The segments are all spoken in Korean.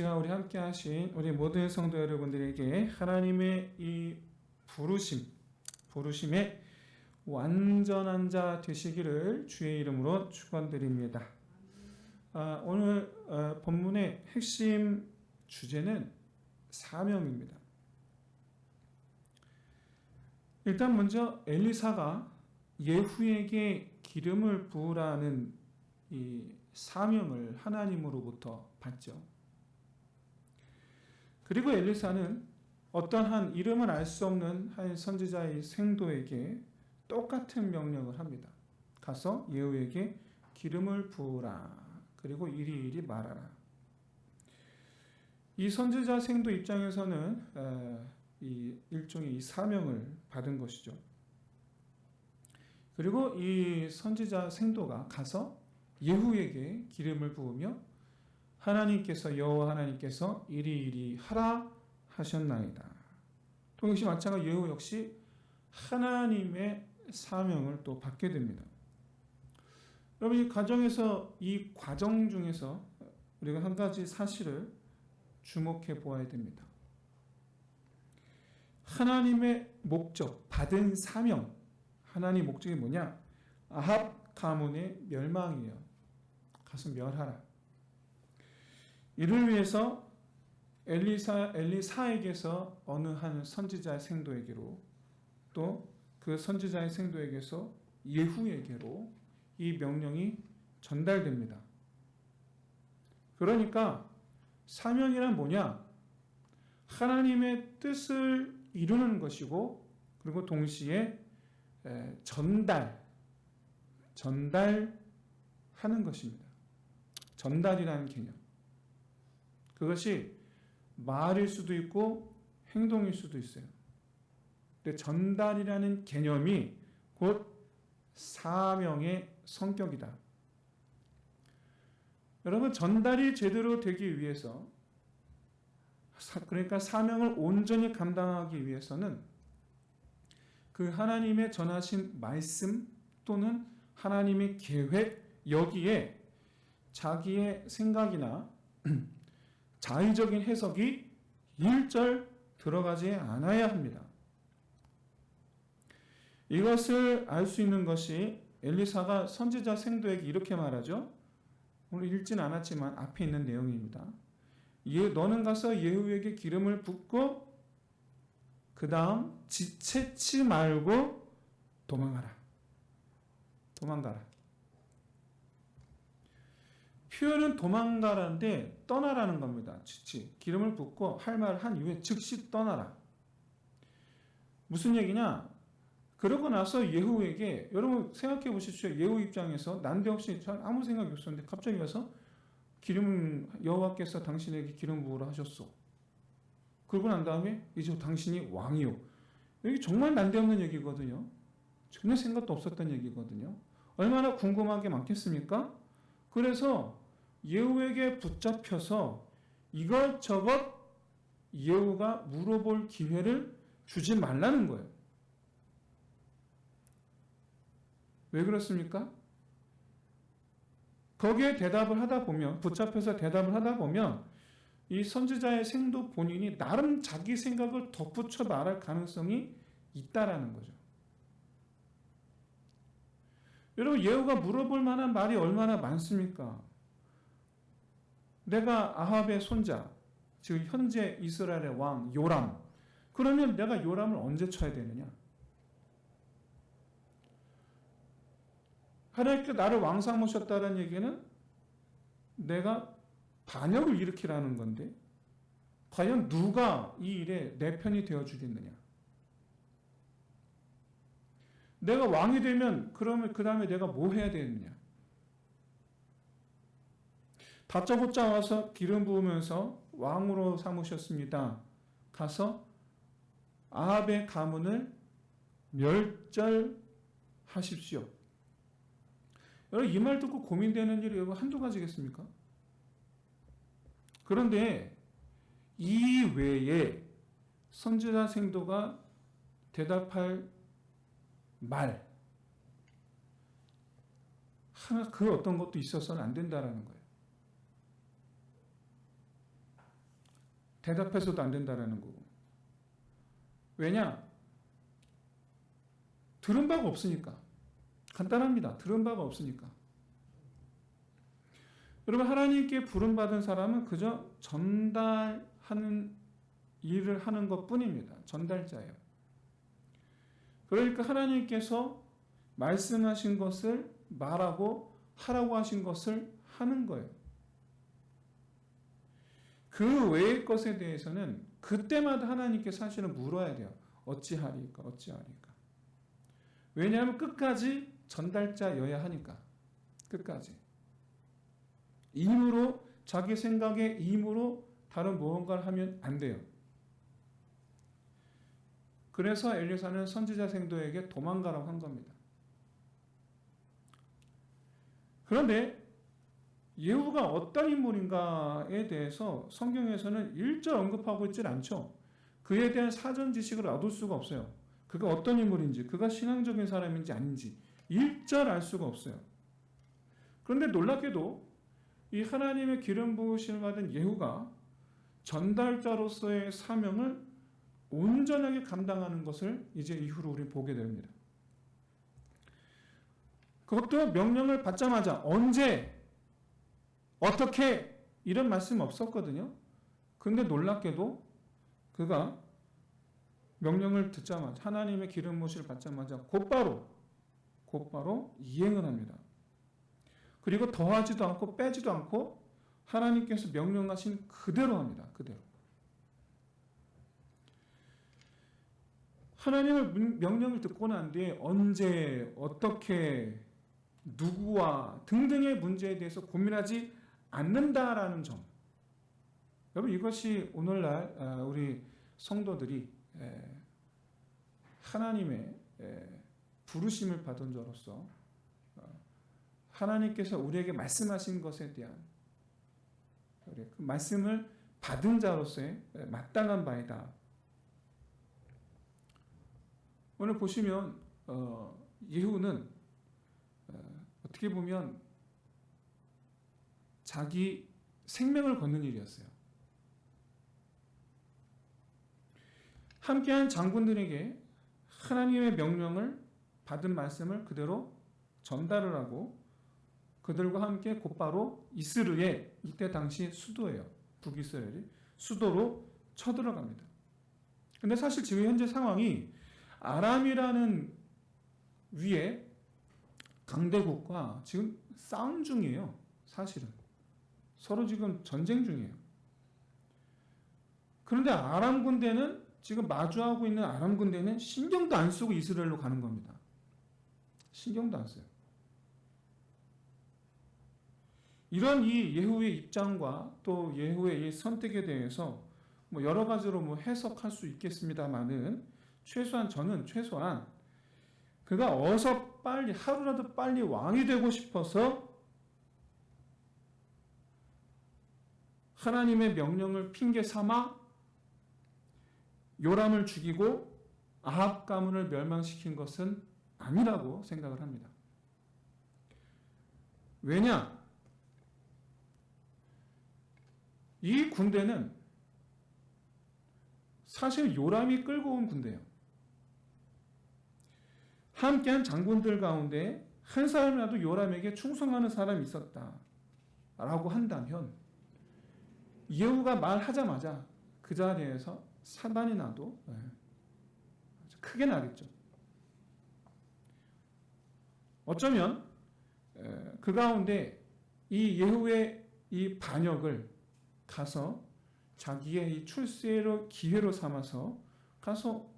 시간 우리 함께 하신 우리 모든 성도 여러분들에게 하나님의 이 부르심에 완전한 자 되시기를 주의 이름으로 축원드립니다. 오늘 본문의 핵심 주제는 사명입니다. 일단 먼저 엘리사가 예후에게 기름을 부으라는 이 사명을 하나님으로부터 받죠. 그리고 엘리사는 어떠한 이름을 알 수 없는 한 선지자의 생도에게 똑같은 명령을 합니다. 가서 예후에게 기름을 부으라. 그리고 이리 말하라. 이 선지자 생도 입장에서는 이 일종의 이 사명을 받은 것이죠. 그리고 이 선지자 생도가 가서 예후에게 기름을 부으며 하나님께서 여호와 하나님께서 이리 하라 하셨나이다. 동시에 마찬가지로 예후 역시 하나님의 사명을 또 받게 됩니다. 여러분 이 과정에서 이 과정 중에서 우리가 한 가지 사실을 주목해 보아야 됩니다. 하나님의 목적, 받은 사명, 하나님의 목적이 뭐냐? 아합 가문의 멸망이에요. 가서 멸하라. 이를 위해서 엘리사에게서 어느 한 선지자의 생도에게로 또 그 선지자의 생도에게서 예후에게로 이 명령이 전달됩니다. 그러니까 사명이란 뭐냐? 하나님의 뜻을 이루는 것이고 그리고 동시에 전달하는 것입니다. 전달이라는 개념. 그것이 말일 수도 있고 행동일 수도 있어요. 근데 전달이라는 개념이 곧 사명의 성격이다. 여러분 전달이 제대로 되기 위해서 그러니까 사명을 온전히 감당하기 위해서는 그 하나님의 전하신 말씀 또는 하나님의 계획 여기에 자기의 생각이나 자의적인 해석이 일절 들어가지 않아야 합니다. 이것을 알 수 있는 것이 엘리사가 선지자 생도에게 이렇게 말하죠. 오늘 읽진 않았지만 앞에 있는 내용입니다. 너는 가서 예후에게 기름을 붓고 그 다음 지체치 말고 도망가라. 표현은 도망가라는데 떠나라는 겁니다. 기름을 붓고 할 말을 한 이후에 즉시 떠나라. 무슨 얘기냐? 그러고 나서 예후에게 여러분 생각해 보십시오. 예후 입장에서 난데없이 아무 생각이 없었는데 갑자기 와서 여호와께서 당신에게 기름 부으라 하셨소. 그러고 난 다음에 이제 당신이 왕이요. 여기 정말 난데없는 얘기거든요. 전혀 생각도 없었던 얘기거든요. 얼마나 궁금한 게 많겠습니까? 그래서 예후에게 붙잡혀서 이것저것 예후가 물어볼 기회를 주지 말라는 거예요. 왜 그렇습니까? 거기에 대답을 하다 보면 붙잡혀서 대답을 하다 보면 이 선지자의 생도 본인이 나름 자기 생각을 덧붙여 말할 가능성이 있다라는 거죠. 여러분 예후가 물어볼 만한 말이 얼마나 많습니까? 내가 아합의 손자, 즉 현재 이스라엘의 왕 요람. 그러면 내가 요람을 언제 쳐야 되느냐? 하나님께 나를 왕 삼으셨다는 얘기는 내가 반역을 일으키라는 건데 과연 누가 이 일에 내 편이 되어주겠느냐? 내가 왕이 되면 그러면 그 다음에 내가 뭐 해야 되느냐? 다짜고짜 와서 기름 부으면서 왕으로 삼으셨습니다. 가서 아합의 가문을 멸절하십시오. 여러분 이 말 듣고 고민되는 일이 한두 가지겠습니까? 그런데 이 외에 선지자 생도가 대답할 말 하나 그 어떤 것도 있어서는 안 된다라는 거예요. 대답해서도 안 된다라는 거고. 왜냐? 들은 바가 없으니까. 간단합니다. 들은 바가 없으니까. 여러분, 하나님께 부름받은 사람은 그저 전달하는 일을 하는 것 뿐입니다. 전달자예요. 그러니까 하나님께서 말씀하신 것을 말하고 하라고 하신 것을 하는 거예요. 그 외의 것에 대해서는 그때마다 하나님께 사실은 물어야 돼요. 어찌하리까, 어찌하리까. 왜냐하면 끝까지 전달자여야 하니까. 끝까지. 임으로, 자기 생각에 임으로 다른 무언가를 하면 안 돼요. 그래서 엘리사는 선지자 생도에게 도망가라고 한 겁니다. 그런데 예후가 어떤 인물인가에 대해서 성경에서는 일절 언급하고 있질 않죠. 그에 대한 사전 지식을 얻을 수가 없어요. 그가 어떤 인물인지, 그가 신앙적인 사람인지 아닌지 일절 알 수가 없어요. 그런데 놀랍게도 이 하나님의 기름 부으심을 받은 예후가 전달자로서의 사명을 온전하게 감당하는 것을 이제 이후로 우리는 보게 됩니다. 그것도 명령을 받자마자 언제, 어떻게 이런 말씀 없었거든요. 근데 놀랍게도 그가 명령을 듣자마자, 하나님의 기름 부으심을 받자마자 곧바로 이행을 합니다. 그리고 더하지도 않고 빼지도 않고 하나님께서 명령하신 그대로 합니다. 그대로. 하나님의 명령을 듣고 난 뒤에 언제, 어떻게, 누구와 등등의 문제에 대해서 고민하지 않는다라는 점. 여러분, 이것이 오늘날 우리 성도들이 하나님의 부르심을 받은 자로서 하나님께서 우리에게 말씀하신 것에 대한 그 말씀을 받은 자로서의 마땅한 바이다. 오늘 보시면 예후는 어떻게 보면 자기 생명을 거는 일이었어요. 함께한 장군들에게 하나님의 명령을 받은 말씀을 그대로 전달을 하고 그들과 함께 곧바로 이스르엘, 이때 당시 수도예요. 북이스라엘이 수도로 쳐들어갑니다. 근데 사실 지금 현재 상황이 아람이라는 위에 강대국과 지금 싸움 중이에요. 사실은. 서로 지금 전쟁 중이에요. 그런데 아람 군대는 지금 마주하고 있는 아람 군대는 신경도 안 쓰고 이스라엘로 가는 겁니다. 신경도 안 써요. 이런 이 예후의 입장과 또 예후의 이 선택에 대해서 뭐 여러 가지로 뭐 해석할 수 있겠습니다만은 저는 최소한 그가 어서 빨리 하루라도 빨리 왕이 되고 싶어서 하나님의 명령을 핑계 삼아 요람을 죽이고 아합 가문을 멸망시킨 것은 아니라고 생각을 합니다. 왜냐? 이 군대는 사실 요람이 끌고 온 군대예요. 함께한 장군들 가운데 한 사람이라도 요람에게 충성하는 사람이 있었다라고 한다면 예후가 말하자마자 그 자리에서 사단이 나도 크게 나겠죠. 어쩌면 그 가운데 이 예후의 이 반역을 가서 자기의 이 출세로 기회로 삼아서 가서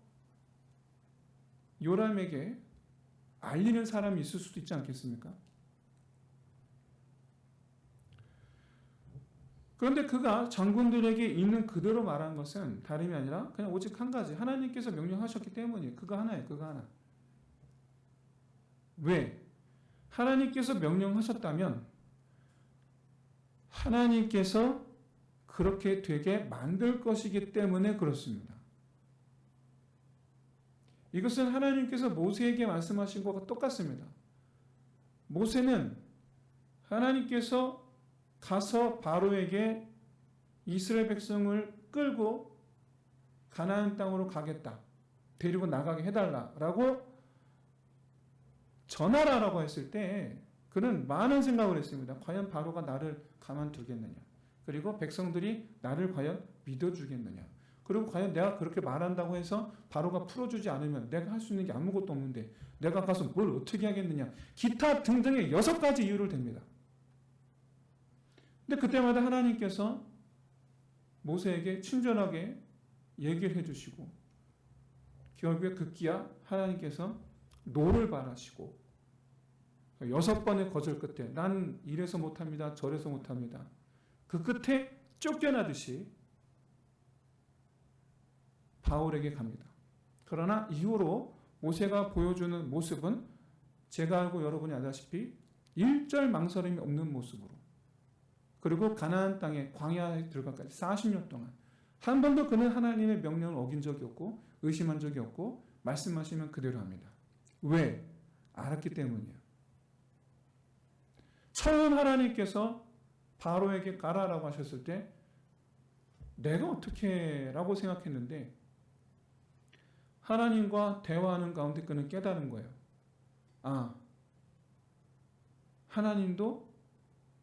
요람에게 알리는 사람이 있을 수도 있지 않겠습니까? 그런데 그가 장군들에게 있는 그대로 말한 것은 다름이 아니라 그냥 오직 한 가지. 하나님께서 명령하셨기 때문이에요. 그거 하나예요. 그거 하나. 왜? 하나님께서 명령하셨다면 하나님께서 그렇게 되게 만들 것이기 때문에 그렇습니다. 이것은 하나님께서 모세에게 말씀하신 것과 똑같습니다. 모세는 하나님께서 가서 바로에게 이스라엘 백성을 끌고 가나안 땅으로 가겠다. 데리고 나가게 해달라라고 전하라라고 했을 때 그는 많은 생각을 했습니다. 과연 바로가 나를 가만두겠느냐. 그리고 백성들이 나를 과연 믿어주겠느냐. 그리고 과연 내가 그렇게 말한다고 해서 바로가 풀어주지 않으면 내가 할 수 있는 게 아무것도 없는데 내가 가서 뭘 어떻게 하겠느냐. 기타 등등의 6가지 이유를 댑니다. 근데 그때마다 하나님께서 모세에게 친절하게 얘기를 해주시고 결국에 급기야 하나님께서 노를 바라시고 6번의 거절 끝에 난 이래서 못합니다. 저래서 못합니다. 그 끝에 쫓겨나듯이 바울에게 갑니다. 그러나 이후로 모세가 보여주는 모습은 제가 알고 여러분이 알다시피 일절 망설임이 없는 모습으로 그리고 가나안 땅에 광야에 들어가까지 40년 동안 한 번도 그는 하나님의 명령을 어긴 적이 없고 의심한 적이 없고 말씀하시면 그대로 합니다. 왜? 알았기 때문이에요. 처음 하나님께서 바로에게 가라라고 하셨을 때 내가 어떻게 라고 생각했는데 하나님과 대화하는 가운데 그는 깨달은 거예요. 아, 하나님도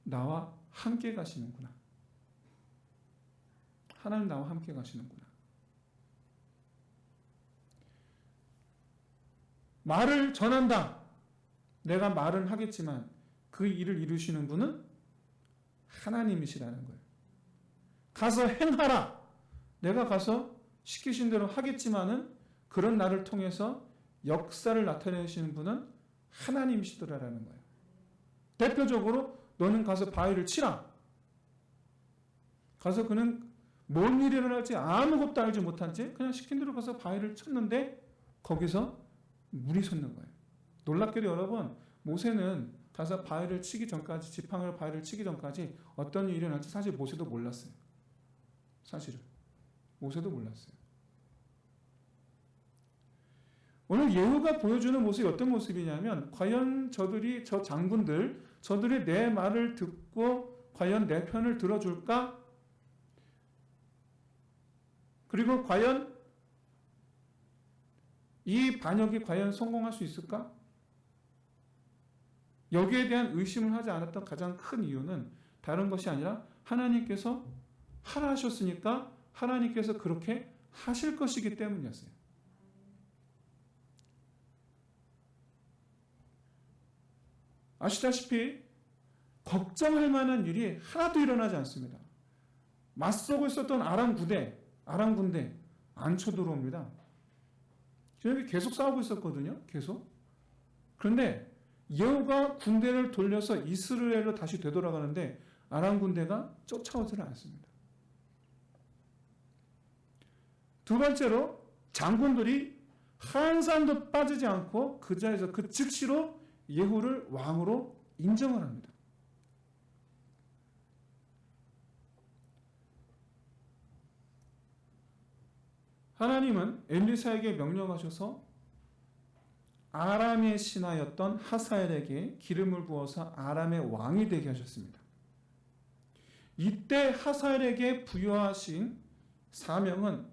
나와 함께 가시는구나. 하나님 나와 함께 가시는구나. 말을 전한다. 내가 말은 하겠지만 그 일을 이루시는 분은 하나님이시라는 거예요. 가서 행하라. 내가 가서 시키신 대로 하겠지만은 그런 나를 통해서 역사를 나타내시는 분은 하나님이시더라라는 거예요. 대표적으로 너는 가서 바위를 치라. 가서 그는 뭔 일이 일어날지 아무것도 알지 못한 채 그냥 시킨 대로 가서 바위를 쳤는데 거기서 물이 솟는 거예요. 놀랍게도 여러분 모세는 가서 바위를 치기 전까지 지팡이로 바위를 치기 전까지 어떤 일이 일어날지 사실 모세도 몰랐어요. 사실은 모세도 몰랐어요. 오늘 예후가 보여주는 모습이 어떤 모습이냐면 과연 저 장군들 저들이 내 말을 듣고 과연 내 편을 들어줄까? 그리고 과연 이 반역이 과연 성공할 수 있을까? 여기에 대한 의심을 하지 않았던 가장 큰 이유는 다른 것이 아니라 하나님께서 하라 하셨으니까 하나님께서 그렇게 하실 것이기 때문이었어요. 아시다시피 걱정할 만한 일이 하나도 일어나지 않습니다. 맞서고 있었던 아람 군대 안 쳐들어옵니다. 저녁에 계속 싸우고 있었거든요. 계속. 그런데 예후가 군대를 돌려서 이스라엘로 다시 되돌아가는데 아람 군대가 쫓아오지는 않습니다. 두 번째로 장군들이 한 사람도 빠지지 않고 그 자리에서 그 즉시로 예후를 왕으로 인정을 합니다. 하나님은 엘리사에게 명령하셔서 아람의 신하였던 하사엘에게 기름을 부어서 아람의 왕이 되게 하셨습니다. 이때 하사엘에게 부여하신 사명은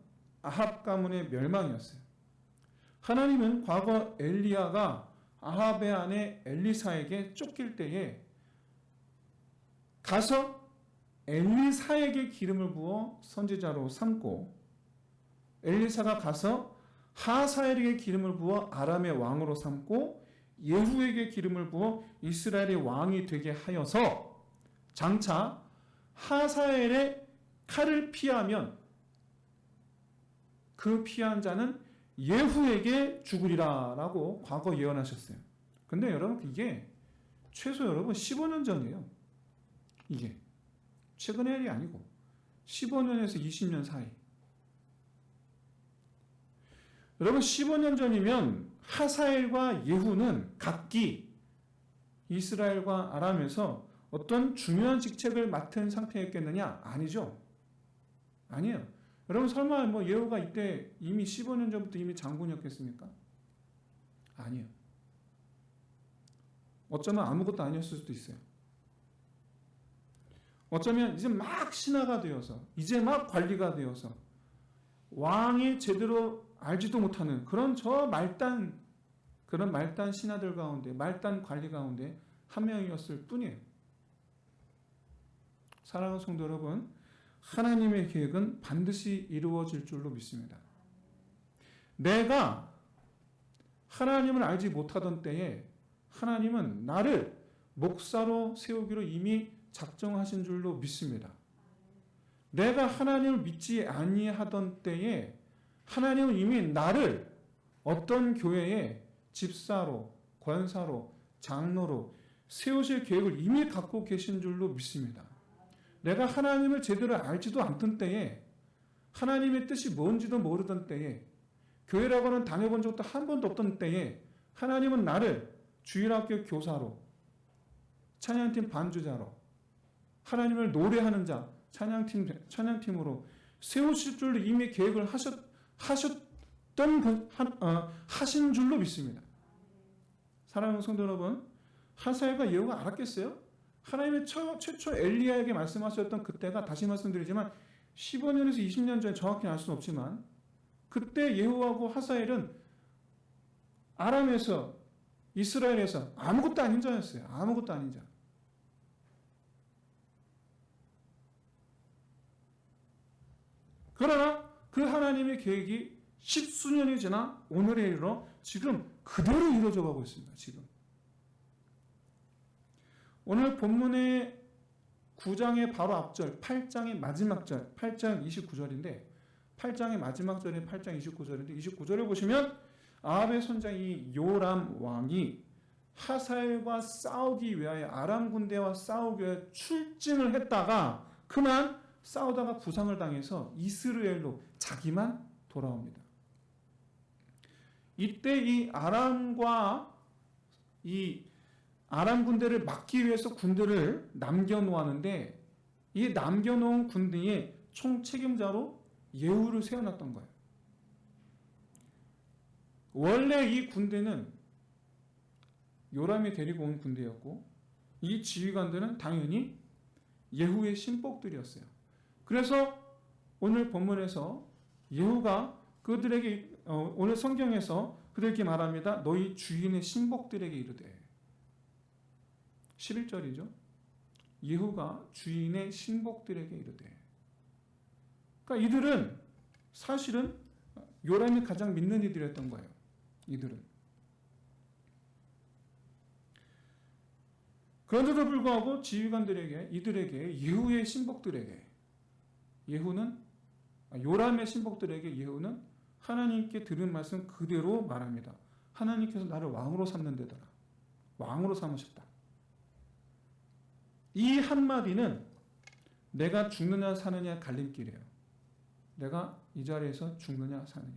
아합 가문의 멸망이었어요. 하나님은 과거 엘리야가 아합의 아내 엘리사에게 쫓길 때에 가서 엘리사에게 기름을 부어 선지자로 삼고 엘리사가 가서 하사엘에게 기름을 부어 아람의 왕으로 삼고 예후에게 기름을 부어 이스라엘의 왕이 되게 하여서 장차 하사엘의 칼을 피하면 그 피한 자는 예후에게 죽으리라 라고 과거 예언하셨어요. 근데 여러분 이게 최소 여러분 15년 전이에요. 이게 최근의 일이 아니고 15년에서 20년 사이. 여러분 15년 전이면 하사엘과 예후는 각기 이스라엘과 아람에서 어떤 중요한 직책을 맡은 상태였겠느냐? 아니죠. 아니에요. 여러분 설마 뭐 예후가 이때 이미 15년 전부터 이미 장군이었겠습니까? 아니에요. 어쩌면 아무것도 아니었을 수도 있어요. 어쩌면 이제 막 신하가 되어서 이제 막 관리가 되어서 왕이 제대로 알지도 못하는 그런 말단 신하들 가운데 말단 관리 가운데 한 명이었을 뿐이에요. 사랑하는 성도 여러분, 하나님의 계획은 반드시 이루어질 줄로 믿습니다. 내가 하나님을 알지 못하던 때에 하나님은 나를 목사로 세우기로 이미 작정하신 줄로 믿습니다. 내가 하나님을 믿지 아니하던 때에 하나님은 이미 나를 어떤 교회의 집사로, 권사로, 장로로 세우실 계획을 이미 갖고 계신 줄로 믿습니다. 내가 하나님을 제대로 알지도 않던 때에 하나님의 뜻이 뭔지도 모르던 때에 교회라고는 다녀본 적도 한 번도 없던 때에 하나님은 나를 주일학교 교사로 찬양팀 반주자로 하나님을 노래하는 자 찬양팀으로 세우실 줄로 이미 계획을 하신 줄로 믿습니다. 사랑하는 성도 여러분, 하사엘과 예후가 알았겠어요? 하나님의 최초 엘리야에게 말씀하셨던 그때가 다시 말씀드리지만 15년에서 20년 전에 정확히 알 수는 없지만 그때 예후하고 하사엘은 아람에서 이스라엘에서 아무것도 아닌 자였어요. 아무것도 아닌 자. 그러나 그 하나님의 계획이 십수년이 지나 오늘에 이르러 지금 그대로 이루어져 가고 있습니다. 지금. 오늘 본문의 9장의 바로 앞절, 8장의 마지막 절, 8장 29절인데 8장의 마지막 절이 8장 29절인데 29절을 보시면 아합의 손자 이 요람 왕이 하사엘과 싸우기 위하여 아람 군대와 싸우기 위하여 출진을 했다가 그만 싸우다가 부상을 당해서 이스라엘로 자기만 돌아옵니다. 이때 이 아람 군대를 막기 위해서 군대를 남겨놓았는데 이 남겨놓은 군대의 총책임자로 예후를 세워놨던 거예요. 원래 이 군대는 요람이 데리고 온 군대였고 이 지휘관들은 당연히 예후의 신복들이었어요. 그래서 오늘 본문에서 예후가 그들에게 오늘 성경에서 그들에게 말합니다. 너희 주인의 신복들에게 이르되 11절이죠. 예후가 주인의 신복들에게 이르되 그러니까 이들은 사실은 요람이 가장 믿는 이들이었던 거예요. 이들은. 그런데도 불구하고 지휘관들에게 이들에게 예후의 신복들에게 요람의 신복들에게 예후는 하나님께 들은 말씀 그대로 말합니다. 하나님께서 나를 왕으로 삼는데더라. 왕으로 삼으셨다. 이 한마디는 내가 죽느냐 사느냐 갈림길이에요. 내가 이 자리에서 죽느냐 사느냐.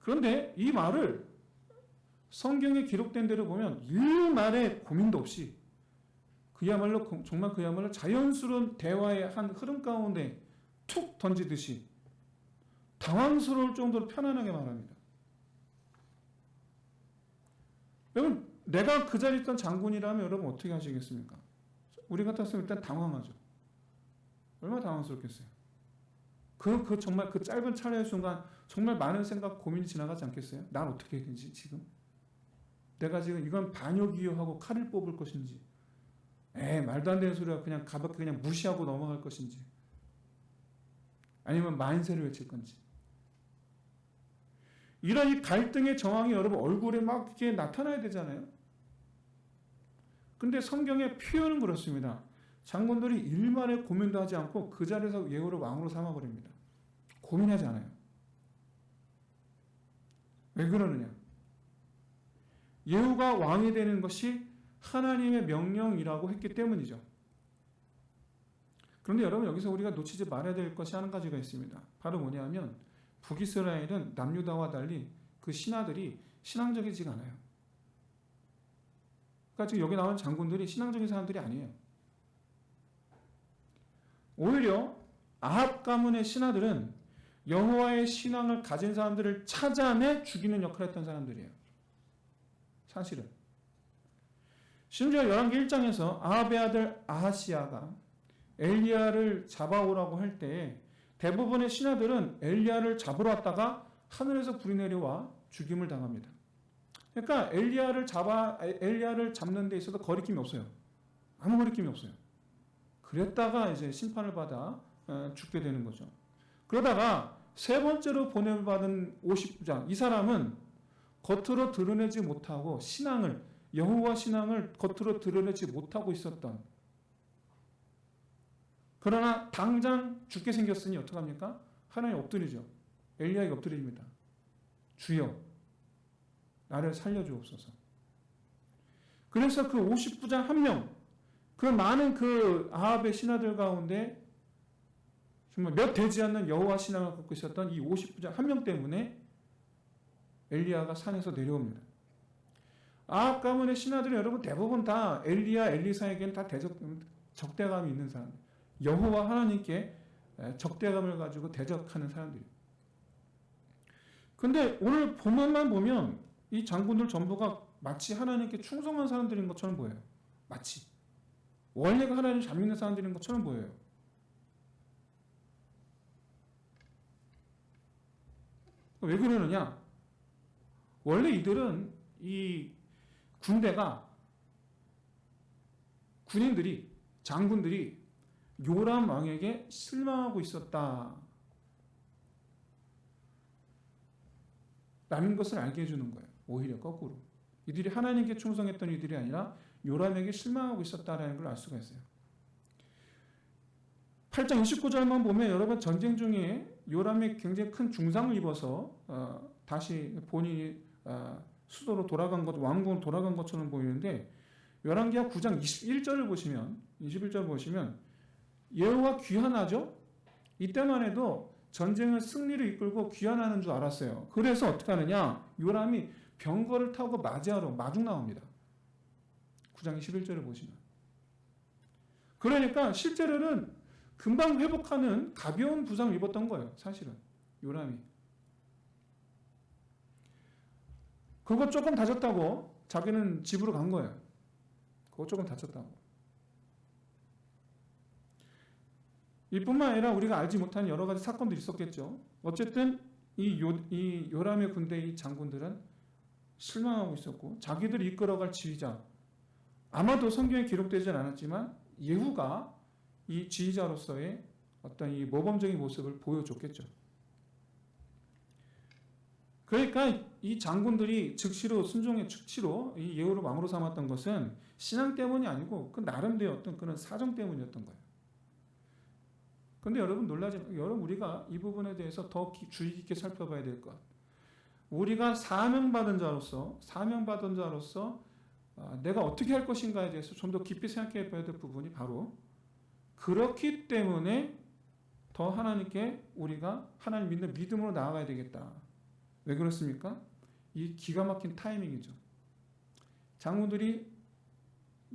그런데 이 말을 성경에 기록된 대로 보면 일말의 고민도 없이 그야말로 자연스러운 대화의 한 흐름 가운데 툭 던지듯이 당황스러울 정도로 편안하게 말합니다. 여러분, 내가 그 자리에 있던 장군이라면 여러분 어떻게 하시겠습니까? 우리 같았으면 일단 당황하죠. 얼마나 당황스럽겠어요. 정말 그 짧은 차례의 순간 정말 많은 생각, 고민이 지나가지 않겠어요? 난 어떻게 해야 되지, 지금? 내가 지금 이건 반역이요하고 칼을 뽑을 것인지, 말도 안 되는 소리가 그냥 가볍게 그냥 무시하고 넘어갈 것인지, 아니면 만세를 외칠 건지. 이런 이 갈등의 정황이 여러분 얼굴에 막 이렇게 나타나야 되잖아요. 근데 성경의 표현은 그렇습니다. 장군들이 일말의 고민도 하지 않고 그 자리에서 예후를 왕으로 삼아버립니다. 고민하지 않아요. 왜 그러느냐? 예후가 왕이 되는 것이 하나님의 명령이라고 했기 때문이죠. 그런데 여러분 여기서 우리가 놓치지 말아야 될 것이 한 가지가 있습니다. 바로 뭐냐면 북이스라엘은 남유다와 달리 그 신하들이 신앙적이지가 않아요. 그러니까 지금 여기 나온 장군들이 신앙적인 사람들이 아니에요. 오히려 아합 가문의 신하들은 여호와의 신앙을 가진 사람들을 찾아내 죽이는 역할을 했던 사람들이에요. 사실은 심지어 열왕기 1장에서 아합의 아들 아하시야가 엘리야를 잡아오라고 할 때 대부분의 신하들은 엘리야를 잡으러 왔다가 하늘에서 불이 내려와 죽임을 당합니다. 그러니까 엘리야를 잡는 데 있어서 거리낌이 없어요. 아무 거리낌이 없어요. 그랬다가 이제 심판을 받아 죽게 되는 거죠. 그러다가 세 번째로 보냄을 받은 50부장, 이 사람은 겉으로 드러내지 못하고 여호와 신앙을 겉으로 드러내지 못하고 있었던, 그러나 당장 죽게 생겼으니 어떡합니까? 하나님 엎드리죠. 엘리야에게 엎드립니다. 주여, 나를 살려주옵소서. 그래서 그 50부장 한 명, 그 많은 그 아합의 신하들 가운데 정말 몇 되지 않는 여호와 신앙을 갖고 있었던 이 50부장 한 명 때문에 엘리야가 산에서 내려옵니다. 아합 가문의 신하들은 여러분 대부분 다 엘리사에게는 다 적대감이 있는 사람들, 여호와 하나님께 적대감을 가지고 대적하는 사람들이에요. 근데 오늘 본문만 보면 이 장군들 전부가 마치 하나님께 충성한 사람들인 것처럼 보여요. 마치 원래가 하나님을 잘 믿는 사람들인 것처럼 보여요. 왜 그러느냐? 원래 이들은 이 군인들이, 장군들이 요람 왕에게 실망하고 있었다 라는 것을 알게 해주는 거예요. 오히려 거꾸로. 이들이 하나님께 충성했던 이들이 아니라 요람에게 실망하고 있었다라는 걸 알 수가 있어요. 8장 29절만 보면 여러분 전쟁 중에 요람이 굉장히 큰 중상을 입어서 다시 본인이 수도로 돌아간 것, 왕궁으로 돌아간 것처럼 보이는데 열왕기하 9장 21절 보시면 여호와 귀환하죠? 이때만 해도 전쟁을 승리를 이끌고 귀환하는 줄 알았어요. 그래서 어떻게 하느냐? 요람이 병거를 타고 맞이하러 마중 나옵니다. 9장 21절을 보시면. 그러니까 실제로는 금방 회복하는 가벼운 부상을 입었던 거예요. 사실은 요람이. 그거 조금 다쳤다고 자기는 집으로 간 거예요. 그거 조금 다쳤다고. 이뿐만 아니라 우리가 알지 못한 여러 가지 사건들이 있었겠죠. 어쨌든 이 요람의 군대의 장군들은 실망하고 있었고 자기들이 이끌어갈 지휘자, 아마도 성경에 기록되지는 않았지만 예후가 이 지휘자로서의 어떤 이 모범적인 모습을 보여줬겠죠. 그러니까 이 장군들이 즉시로 이 예후를 왕으로 삼았던 것은 신앙 때문이 아니고 그 나름대로 어떤 그런 사정 때문이었던 거예요. 근데 여러분 우리가 이 부분에 대해서 더 주의 깊게 살펴봐야 될 것. 우리가 사명받은 자로서 내가 어떻게 할 것인가에 대해서 좀 더 깊이 생각해 봐야 될 부분이 바로 그렇기 때문에 더 하나님께 우리가 하나님 믿는 믿음으로 나아가야 되겠다. 왜 그렇습니까? 이 기가 막힌 타이밍이죠. 장군들이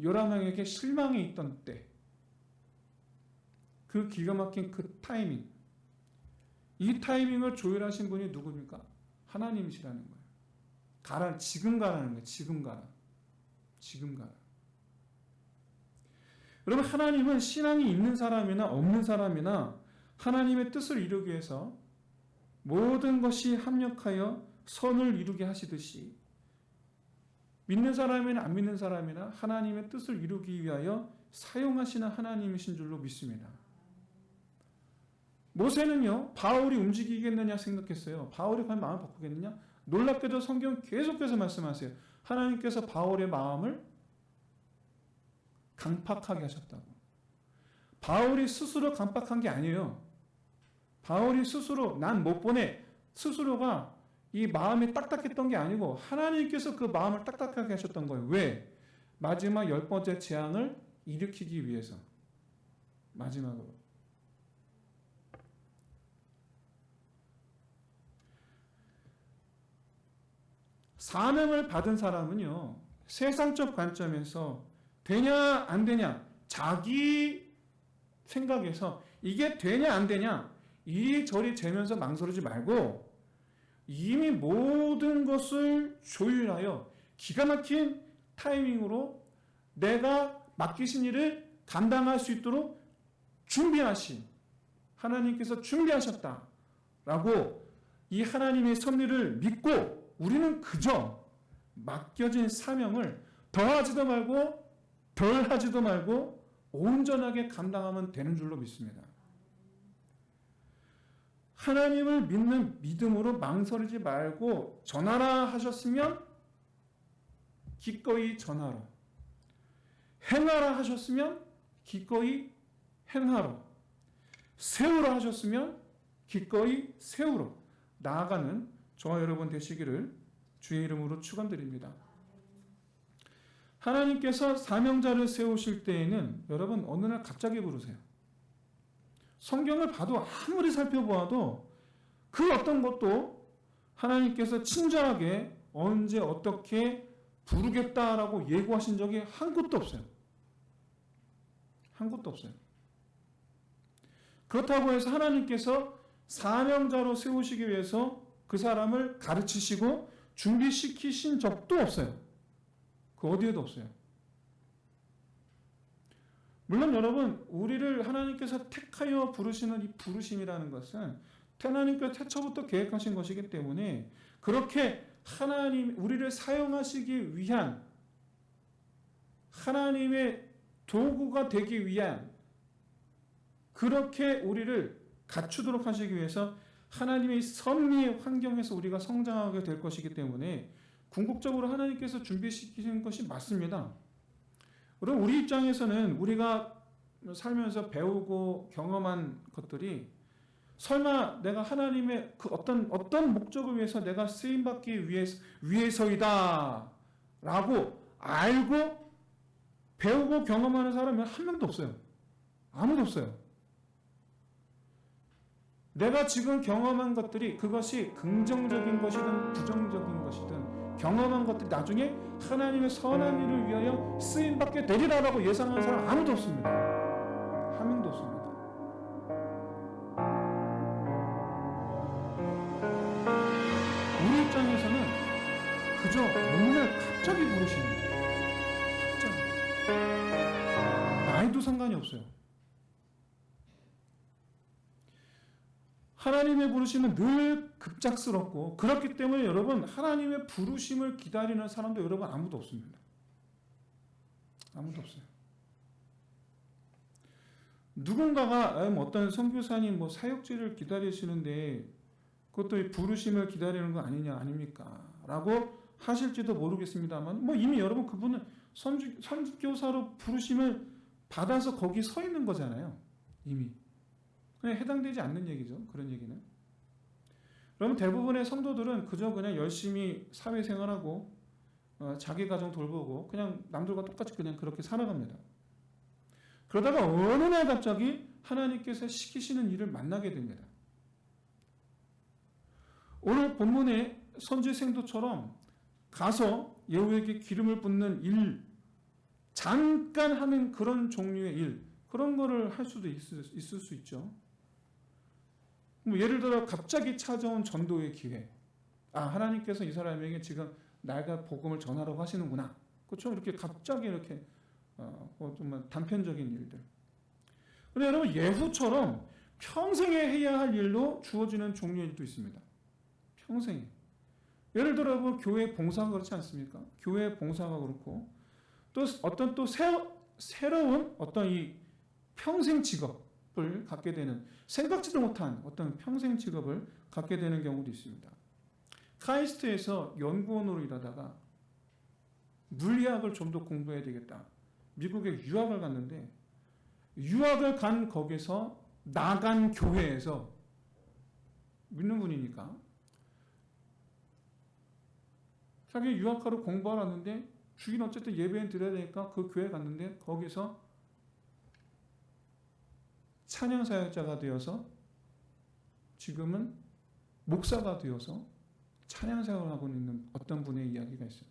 요람 왕에게 실망해 있던 때, 그 기가 막힌 그 타이밍, 이 타이밍을 조율하신 분이 누굽니까? 하나님이시라는 거예요. 지금 가라는 거예요. 지금 가라. 여러분, 하나님은 신앙이 있는 사람이나 없는 사람이나 하나님의 뜻을 이루기 위해서 모든 것이 합력하여 선을 이루게 하시듯이 믿는 사람이나 안 믿는 사람이나 하나님의 뜻을 이루기 위하여 사용하시는 하나님이신 줄로 믿습니다. 모세는요, 바울이 움직이겠느냐 생각했어요. 바울이 과연 마음을 바꾸겠느냐? 놀랍게도 성경 계속해서 말씀하세요. 하나님께서 바울의 마음을 강팍하게 하셨다고. 바울이 스스로 강팍한 게 아니에요. 바울이 스스로 난 못 보내, 스스로가 이 마음이 딱딱했던 게 아니고 하나님께서 그 마음을 딱딱하게 하셨던 거예요. 왜? 마지막 10번째 재앙을 일으키기 위해서. 마지막으로. 사명을 받은 사람은요, 세상적 관점에서 되냐 안 되냐, 자기 생각에서 이게 되냐 안 되냐 이리저리 재면서 망설이지 말고 이미 모든 것을 조율하여 기가 막힌 타이밍으로 내가 맡기신 일을 감당할 수 있도록 준비하신 하나님께서 준비하셨다라고 이 하나님의 섭리를 믿고 우리는 그저 맡겨진 사명을 더하지도 말고 덜하지도 말고 온전하게 감당하면 되는 줄로 믿습니다. 하나님을 믿는 믿음으로 망설이지 말고 전하라 하셨으면 기꺼이 전하라. 행하라 하셨으면 기꺼이 행하라. 세우라 하셨으면 기꺼이 세우라. 나아가는 저와 여러분 되시기를 주의 이름으로 축원드립니다. 하나님께서 사명자를 세우실 때에는 여러분 어느 날 갑자기 부르세요. 성경을 봐도 아무리 살펴보아도 그 어떤 것도 하나님께서 친절하게 언제 어떻게 부르겠다라고 예고하신 적이 한 곳도 없어요. 한 곳도 없어요. 그렇다고 해서 하나님께서 사명자로 세우시기 위해서 그 사람을 가르치시고 준비시키신 적도 없어요. 그 어디에도 없어요. 물론 여러분, 우리를 하나님께서 택하여 부르시는 이 부르심이라는 것은 하나님께서 태초부터 계획하신 것이기 때문에 그렇게 하나님, 우리를 사용하시기 위한 하나님의 도구가 되기 위한 그렇게 우리를 갖추도록 하시기 위해서 하나님의 섭리의 환경에서 우리가 성장하게 될 것이기 때문에 궁극적으로 하나님께서 준비시키신 것이 맞습니다. 그럼 우리 입장에서는 우리가 살면서 배우고 경험한 것들이 설마 내가 하나님의 그 어떤 목적을 위해서 내가 쓰임받기 위해서이다 라고 알고 배우고 경험하는 사람이 한 명도 없어요. 아무도 없어요. 내가 지금 경험한 것들이 그것이 긍정적인 것이든 부정적인 것이든 경험한 것들이 나중에 하나님의 선한 일을 위하여 쓰임받게 되리라라고 예상하는 사람 아무도 없습니다. 한 명도 없습니다. 우리 입장에서는 그저 어느 날 갑자기 부르시는 거예요. 갑자기. 나이도 상관이 없어요. 하나님의 부르심은 늘 급작스럽고 그렇기 때문에 여러분 하나님의 부르심을 기다리는 사람도 여러분 아무도 없습니다. 아무도 없어요. 누군가가 어떤 선교사님 사역지를 기다리시는데 그것도 부르심을 기다리는 거 아닙니까? 라고 하실지도 모르겠습니다만 이미 여러분 그분은 선교사로 부르심을 받아서 거기 서 있는 거잖아요. 이미. 그냥 해당되지 않는 얘기죠. 그런 얘기는. 그러면 대부분의 성도들은 그저 그냥 열심히 사회생활하고 자기 가정 돌보고 그냥 남들과 똑같이 그냥 그렇게 살아갑니다. 그러다가 어느 날 갑자기 하나님께서 시키시는 일을 만나게 됩니다. 오늘 본문의 선지 생도처럼 가서 예후에게 기름을 붓는 일, 잠깐 하는 그런 종류의 일, 그런 거를 할 수도 있을 수 있죠. 예를 들어 갑자기 찾아온 전도의 기회. 하나님께서 이 사람에게 지금 내가 복음을 전하라고 하시는구나. 그렇죠? 이렇게 갑자기 이렇게 좀 단편적인 일들. 그런데 여러분 예후처럼 평생에 해야 할 일로 주어지는 종류의 일도 있습니다. 평생에. 예를 들어 교회 봉사가 그렇지 않습니까? 교회 봉사가 그렇고 또 어떤 새로운 어떤 이 평생 직업을 갖게 되는 생각지도 못한 어떤 평생 직업을 갖게 되는 경우도 있습니다. 카이스트에서 연구원으로 일하다가 물리학을 좀 더 공부해야 되겠다. 미국에 유학을 갔는데 유학을 간 거기서 나간 교회에서 믿는 분이니까 자기 유학하러 공부하러 왔는데 주긴 어쨌든 예배는 드려야 되니까 그 교회 갔는데 거기서 찬양사역자가 되어서 지금은 목사가 되어서 찬양사역을 하고 있는 어떤 분의 이야기가 있어요.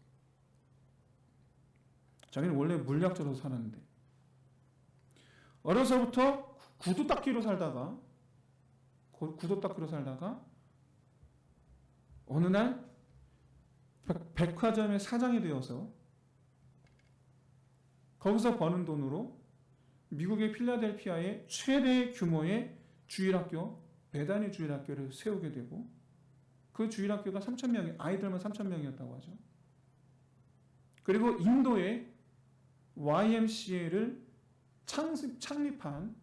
자기는 원래 물리학자로 살았는데 어려서부터 구두 닦기로 살다가 어느 날 백화점의 사장이 되어서 거기서 버는 돈으로 미국의 필라델피아의 최대 규모의 주일학교, 베다니 주일학교를 세우게 되고 그 주일학교가 3,000명이, 아이들만 3,000명이었다고 하죠. 그리고 인도의 YMCA를 창립한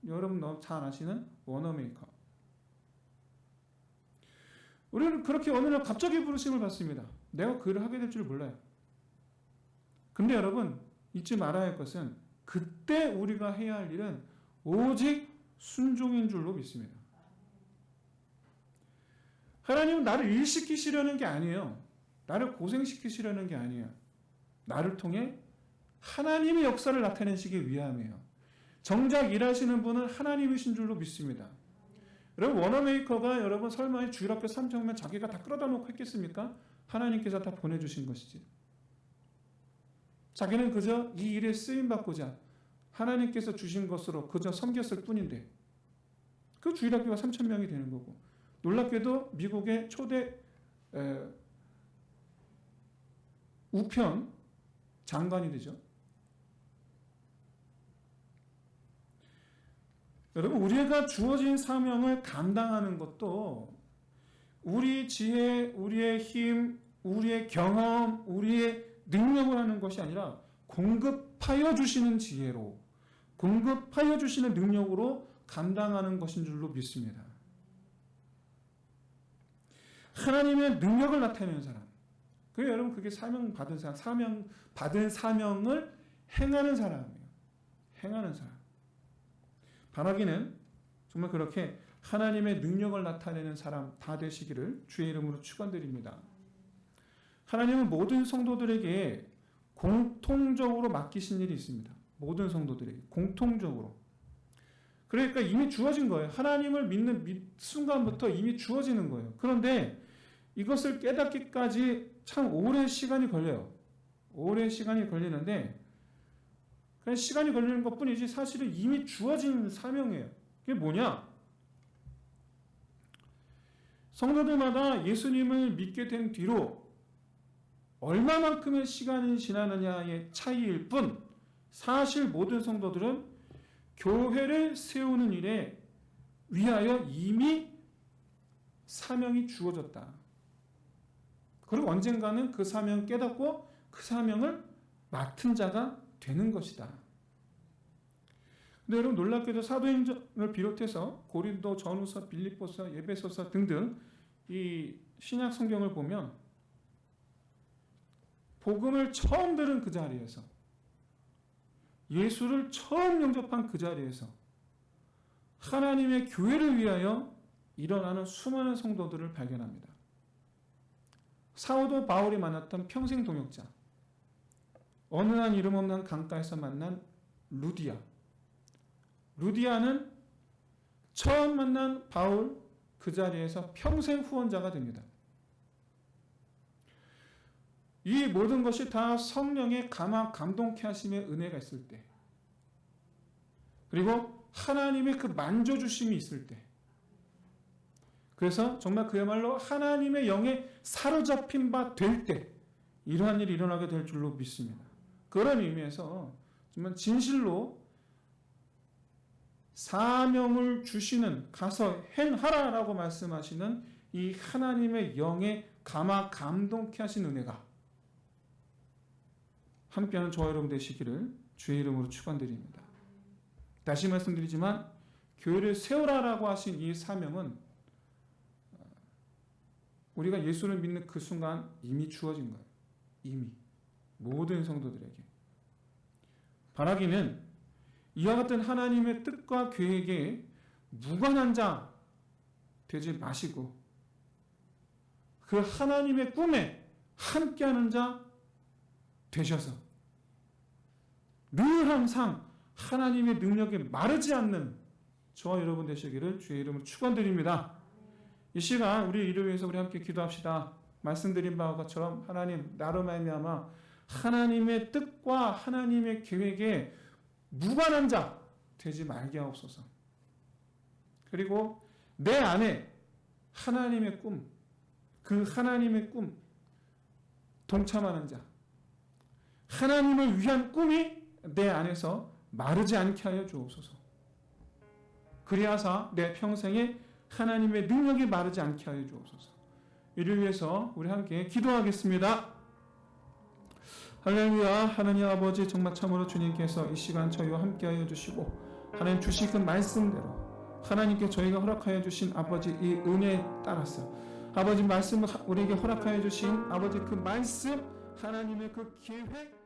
여러분 너무 잘 아시는 워너메이커. 우리는 그렇게 어느 날 갑자기 부르심을 받습니다. 내가 그 일을 하게 될 줄 몰라요. 근데 여러분 잊지 말아야 할 것은 그때 우리가 해야 할 일은 오직 순종인 줄로 믿습니다. 하나님은 나를 일시키시려는 게 아니에요. 나를 고생시키시려는 게 아니에요. 나를 통해 하나님의 역사를 나타내시기 위함이에요. 정작 일하시는 분은 하나님이신 줄로 믿습니다. 여러분 워너메이커가 여러분 설마 주일학교 3,000명 자기가 다 끌어다 놓고 했겠습니까? 하나님께서 다 보내주신 것이지. 자기는 그저 이 일에 쓰임받고자 하나님께서 주신 것으로 그저 섬겼을 뿐인데 그 주일학교가 3,000명이 되는 거고 놀랍게도 미국의 초대 우편 장관이 되죠. 여러분 우리가 주어진 사명을 감당하는 것도 우리 지혜, 우리의 힘, 우리의 경험, 우리의 능력을 하는 것이 아니라 공급하여 주시는 지혜로, 공급하여 주시는 능력으로 감당하는 것인 줄로 믿습니다. 하나님의 능력을 나타내는 사람. 그게 여러분 그게 사명 받은 사람, 받은 사명을 행하는 사람이에요. 행하는 사람. 바라기는 정말 그렇게 하나님의 능력을 나타내는 사람 다 되시기를 주의 이름으로 축원드립니다. 하나님은 모든 성도들에게 공통적으로 맡기신 일이 있습니다. 모든 성도들에게 공통적으로. 그러니까 이미 주어진 거예요. 하나님을 믿는 순간부터 이미 주어지는 거예요. 그런데 이것을 깨닫기까지 참 오랜 시간이 걸려요. 오랜 시간이 걸리는데 그냥 시간이 걸리는 것뿐이지 사실은 이미 주어진 사명이에요. 그게 뭐냐? 성도들마다 예수님을 믿게 된 뒤로 얼마만큼의 시간이 지나느냐의 차이일 뿐 사실 모든 성도들은 교회를 세우는 일에 위하여 이미 사명이 주어졌다. 그리고 언젠가는 그 사명을 깨닫고 그 사명을 맡은 자가 되는 것이다. 근데 여러분 놀랍게도 사도행전을 비롯해서 고린도, 전후서, 빌립보서, 에베소서 등등 이 신약 성경을 보면 복음을 처음 들은 그 자리에서 예수를 처음 영접한 그 자리에서 하나님의 교회를 위하여 일어나는 수많은 성도들을 발견합니다. 사도 바울이 만났던 평생 동역자, 어느 한 이름 없는 강가에서 만난 루디아. 루디아는 처음 만난 바울 그 자리에서 평생 후원자가 됩니다. 이 모든 것이 다 성령의 감동케 하심의 은혜가 있을 때, 그리고 하나님의 그 만져주심이 있을 때, 그래서 정말 그야말로 하나님의 영에 사로잡힌 바 될 때 이러한 일이 일어나게 될 줄로 믿습니다. 그런 의미에서 정말 진실로 사명을 주시는, 가서 행하라라고 말씀하시는 이 하나님의 영에 감동케 하신 은혜가 함께하는 저와 여러분 되시기를 주의 이름으로 축원드립니다. 다시 말씀드리지만 교회를 세우라라고 하신 이 사명은 우리가 예수를 믿는 그 순간 이미 주어진 거예요. 이미 모든 성도들에게. 바라기는 이와 같은 하나님의 뜻과 계획에 무관한 자 되지 마시고 그 하나님의 꿈에 함께하는 자 되셔서 늘 항상 하나님의 능력에 마르지 않는 저와 여러분 되시기를 주의 이름으로 축원드립니다. 이 시간 우리 이를 위해서 우리 함께 기도합시다. 말씀드린 바와 것처럼 하나님 나로 말미암아 하나님의 뜻과 하나님의 계획에 무관한 자 되지 말게 하옵소서. 그리고 내 안에 하나님의 꿈, 그 하나님의 꿈 동참하는 자, 하나님을 위한 꿈이 내 안에서 마르지 않게 하여 주옵소서. 그리하사 내 평생에 하나님의 능력이 마르지 않게 하여 주옵소서. 이를 위해서 우리 함께 기도하겠습니다. 할렐루야. 하나님 아버지, 정말 참으로 주님께서 이 시간 저희와 함께 하여 주시고 하나님 주신 그 말씀대로 하나님께 저희가 허락하여 주신 아버지 이 은혜에 따라서 아버지 말씀을 우리에게 허락하여 주신 아버지 그 말씀, 하나님의 그 계획,